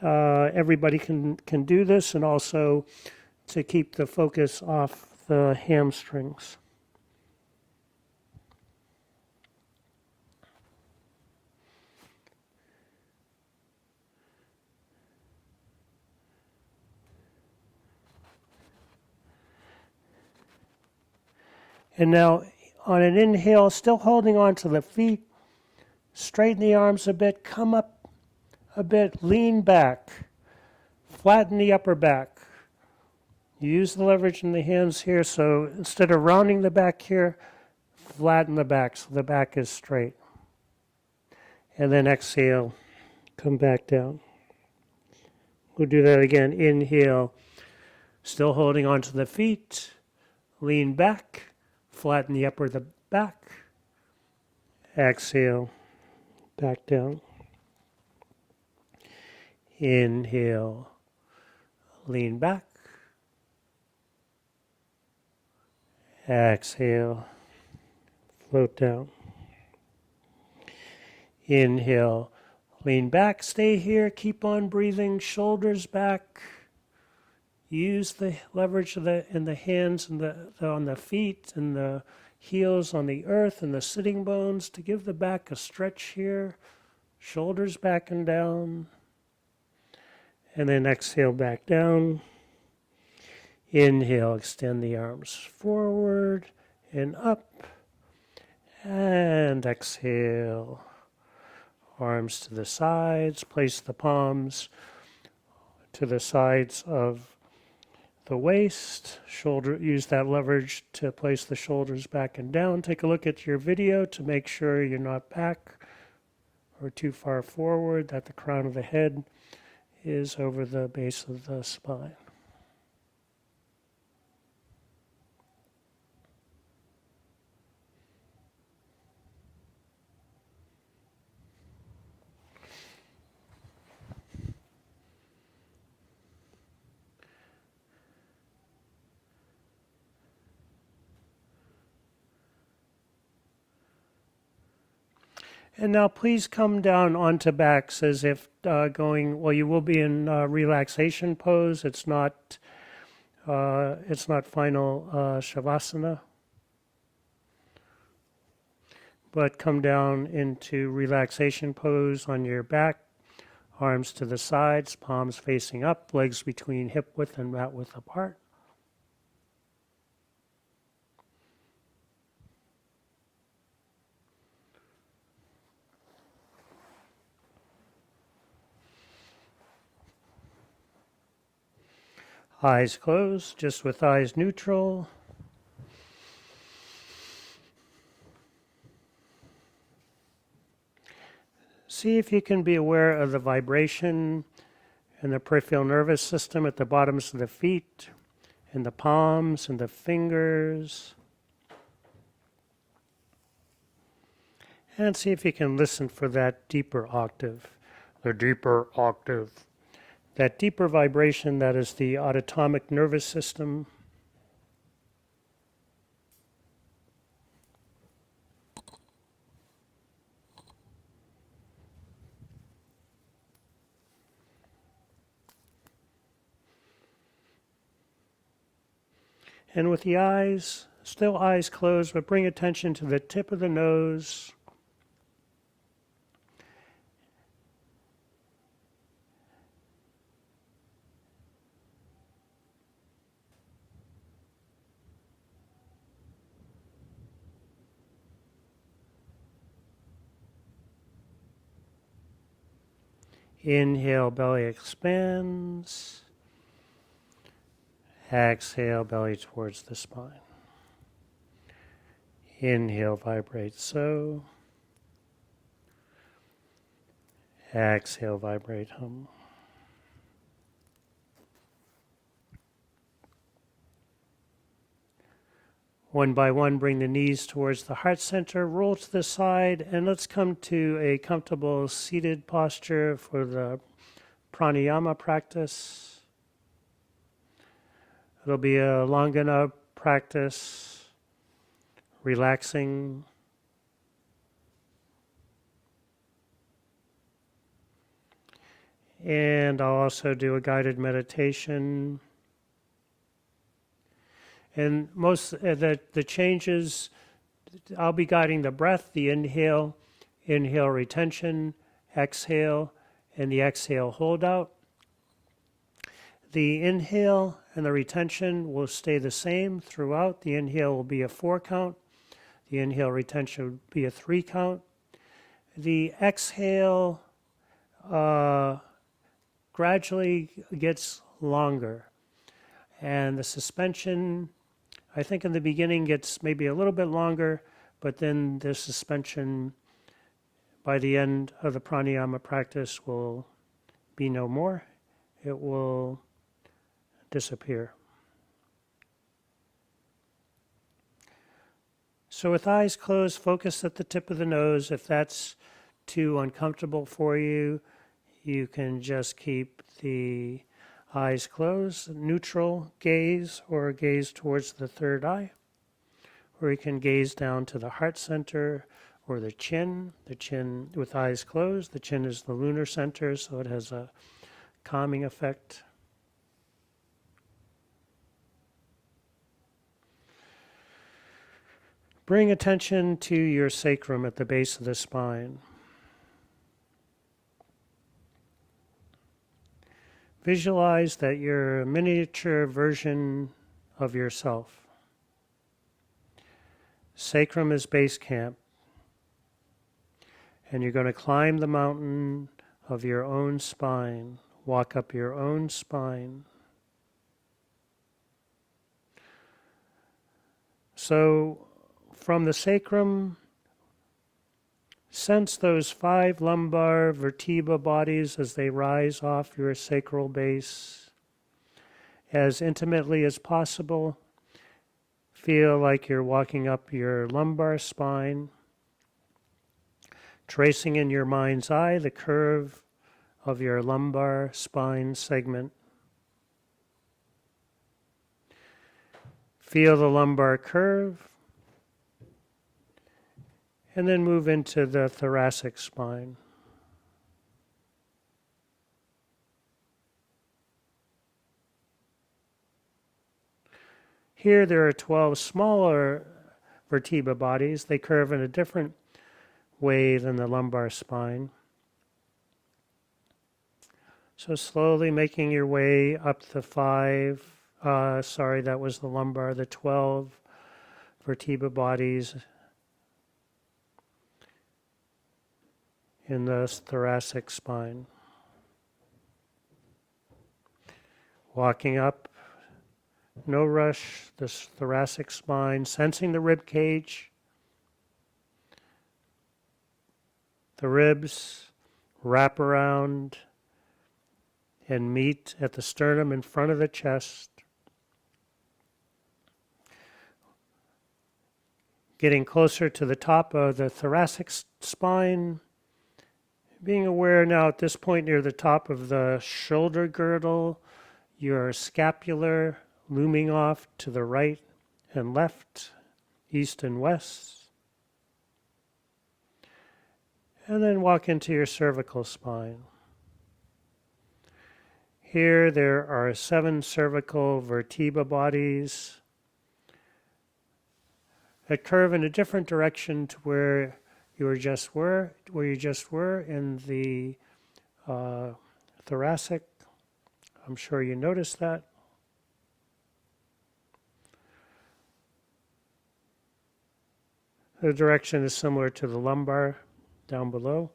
everybody can do this, and also to keep the focus off the hamstrings. And now on an inhale, still holding on to the feet, straighten the arms a bit, come up a bit, lean back, flatten the upper back. You use the leverage in the hands here, so instead of rounding the back here, flatten the back so the back is straight. And then exhale, come back down. We'll do that again. Inhale, still holding on to the feet, lean back, flatten the upper the back. Exhale, back down. Inhale, lean back. Exhale, float down. Inhale, lean back, stay here, keep on breathing, shoulders back. Use the leverage in the hands and on the feet and the heels on the earth and the sitting bones to give the back a stretch here. Shoulders back and down. And then exhale back down. Inhale, extend the arms forward and up. And exhale. Arms to the sides. Place the palms to the sides of the waist. Use that leverage to place the shoulders back and down. Take a look at your video to make sure you're not back or too far forward, that the crown of the head is over the base of the spine. And now please come down onto backs as if you will be in relaxation pose. It's not final Shavasana. But come down into relaxation pose on your back, arms to the sides, palms facing up, legs between hip width and mat width apart. Eyes closed, just with eyes neutral. See if you can be aware of the vibration in the peripheral nervous system at the bottoms of the feet, in the palms and the fingers. And see if you can listen for that deeper octave, the deeper octave. That deeper vibration, that is the autonomic nervous system. And with the eyes, still eyes closed, but bring attention to the tip of the nose. Inhale, belly expands. Exhale, belly towards the spine. Inhale, vibrate so. Exhale, vibrate, hum. One by one, bring the knees towards the heart center, roll to the side, and let's come to a comfortable seated posture for the pranayama practice. It'll be a long enough practice, relaxing. And I'll also do a guided meditation. And most the changes, I'll be guiding the breath, the inhale retention, exhale, and the exhale hold out. The inhale and the retention will stay the same throughout. The inhale will be a 4 count. The inhale retention will be a 3 count. The exhale gradually gets longer. And the suspension, I think in the beginning gets maybe a little bit longer, but then the suspension by the end of the pranayama practice will be no more. It will disappear. So with eyes closed, focus at the tip of the nose. If that's too uncomfortable for you, you can just keep the eyes closed, neutral gaze, or gaze towards the third eye. Or you can gaze down to the heart center or the chin with eyes closed. The chin is the lunar center, so it has a calming effect. Bring attention to your sacrum at the base of the spine. Visualize that you're a miniature version of yourself. Sacrum is base camp. And you're going to climb the mountain of your own spine. Walk up your own spine. So from the sacrum, sense those 5 lumbar vertebra bodies as they rise off your sacral base. As intimately as possible, feel like you're walking up your lumbar spine, tracing in your mind's eye the curve of your lumbar spine segment. Feel the lumbar curve, and then move into the thoracic spine. Here there are 12 smaller vertebra bodies. They curve in a different way than the lumbar spine. So slowly making your way up the 12 vertebra bodies in the thoracic spine. Walking up, no rush, this thoracic spine, sensing the rib cage, the ribs wrap around and meet at the sternum in front of the chest. Getting closer to the top of the thoracic spine, being aware now at this point near the top of the shoulder girdle, your scapular looming off to the right and left, east and west. And then walk into your cervical spine. Here there are 7 cervical vertebra bodies that curve in a different direction to where you just were in the thoracic. I'm sure you noticed that. The direction is similar to the lumbar down below.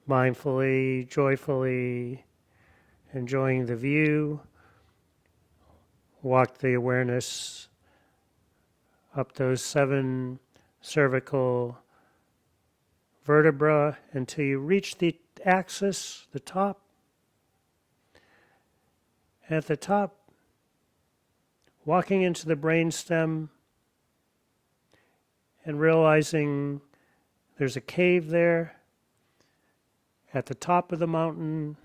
Mindfully, joyfully enjoying the view. Walk the awareness up those 7 cervical vertebra until you reach the axis, the top. At the top, walking into the brainstem and realizing there's a cave there at the top of the mountain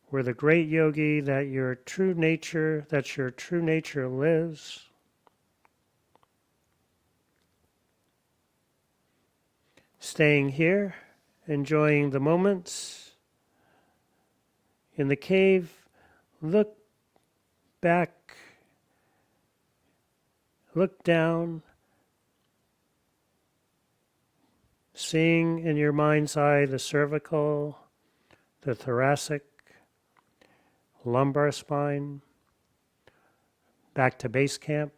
where the great yogi that's your true nature lives. Staying here, enjoying the moments in the cave, look back, look down, seeing in your mind's eye the cervical, the thoracic, lumbar spine, back to base camp.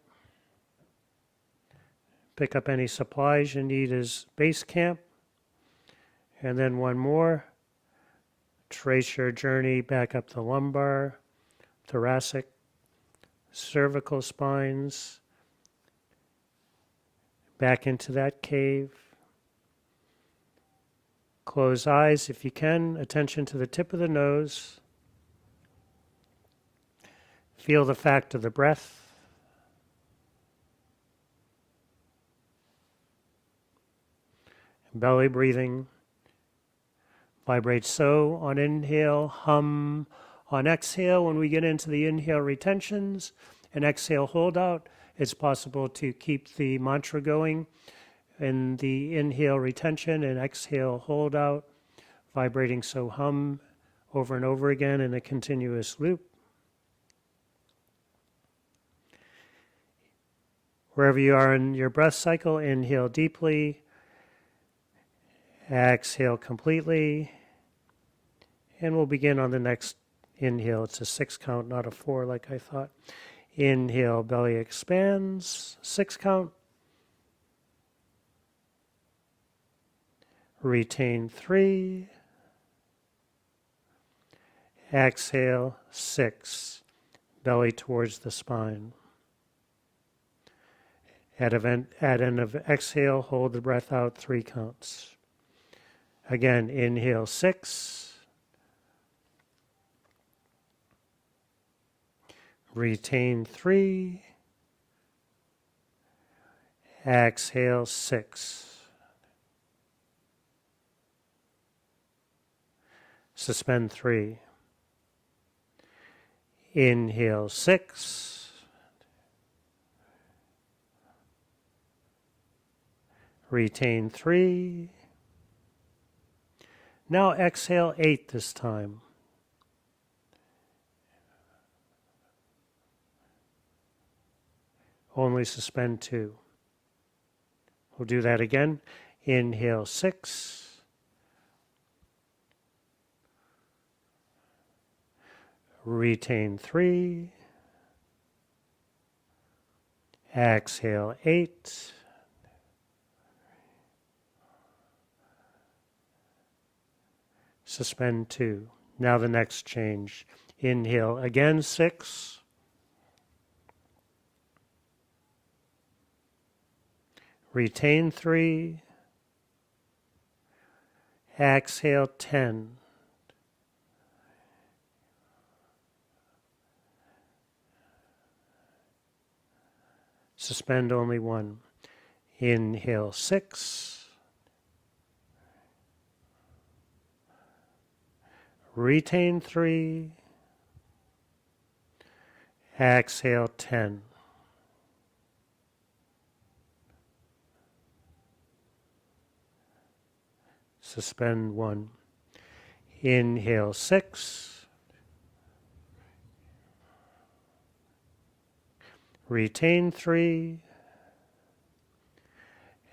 Pick up any supplies you need as base camp. And then one more. Trace your journey back up the lumbar, thoracic, cervical spines, back into that cave. Close eyes if you can. Attention to the tip of the nose. Feel the fact of the breath. Belly breathing. Vibrate so on inhale, hum. On exhale, when we get into the inhale retentions and exhale hold out, it's possible to keep the mantra going in the inhale retention and exhale hold out, vibrating so hum over and over again in a continuous loop. Wherever you are in your breath cycle, inhale deeply, exhale completely, and we'll begin on the next inhale. It's a 6 count, not a 4 like I thought. Inhale, belly expands, 6 count. Retain 3. Exhale, 6. Belly towards the spine. At end of exhale, hold the breath out 3 counts. Again, inhale 6. Retain 3. Exhale 6. Suspend 3. Inhale 6. Retain 3. Now exhale 8 this time. Only suspend 2. We'll do that again. Inhale 6. Retain 3. Exhale 8. Suspend 2. Now the next change. Inhale again 6. Retain 3. Exhale 10. Suspend only 1. Inhale 6. Retain 3. Exhale 10. Suspend 1. Inhale 6. Retain 3.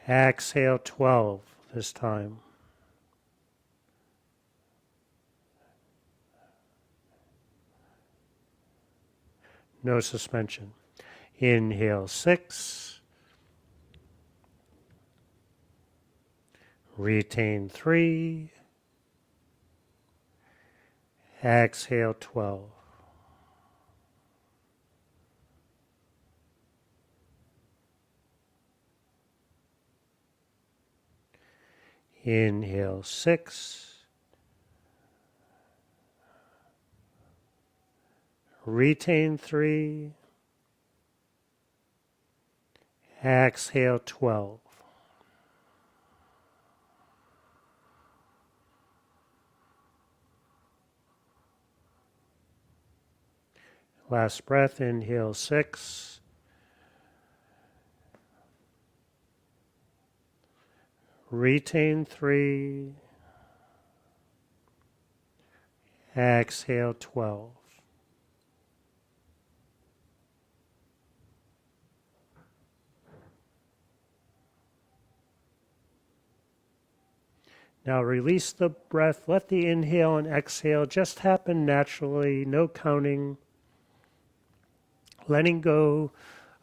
Exhale 12 this time. No suspension. Inhale 6. Retain 3. Exhale 12. Inhale 6. Retain 3. Exhale 12. Last breath, inhale 6. Retain 3. Exhale 12. Now release the breath. Let the inhale and exhale just happen naturally, no counting. Letting go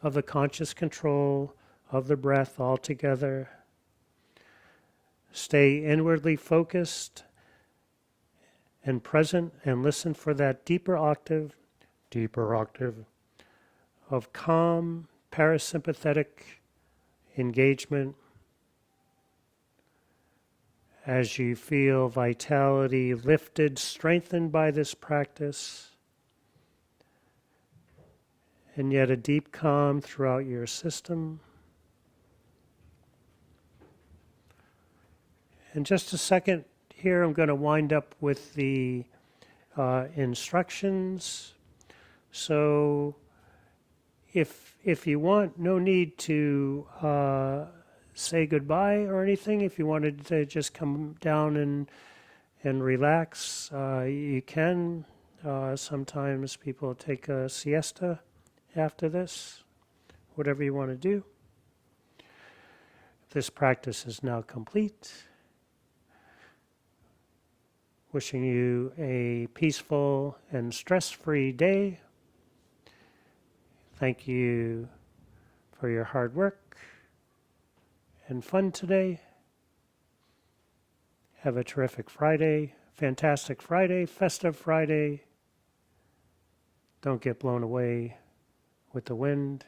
of the conscious control of the breath altogether. Stay inwardly focused and present and listen for that deeper octave of calm, parasympathetic engagement as you feel vitality lifted, strengthened by this practice, and yet a deep calm throughout your system. In just a second here, I'm going to wind up with the instructions. So if you want, no need to say goodbye or anything. If you wanted to just come down and relax, you can. Sometimes people take a siesta after this, whatever you want to do. This practice is now complete. Wishing you a peaceful and stress-free day. Thank you for your hard work and fun today. Have a terrific Friday, fantastic Friday, festive Friday. Don't get blown away with the wind.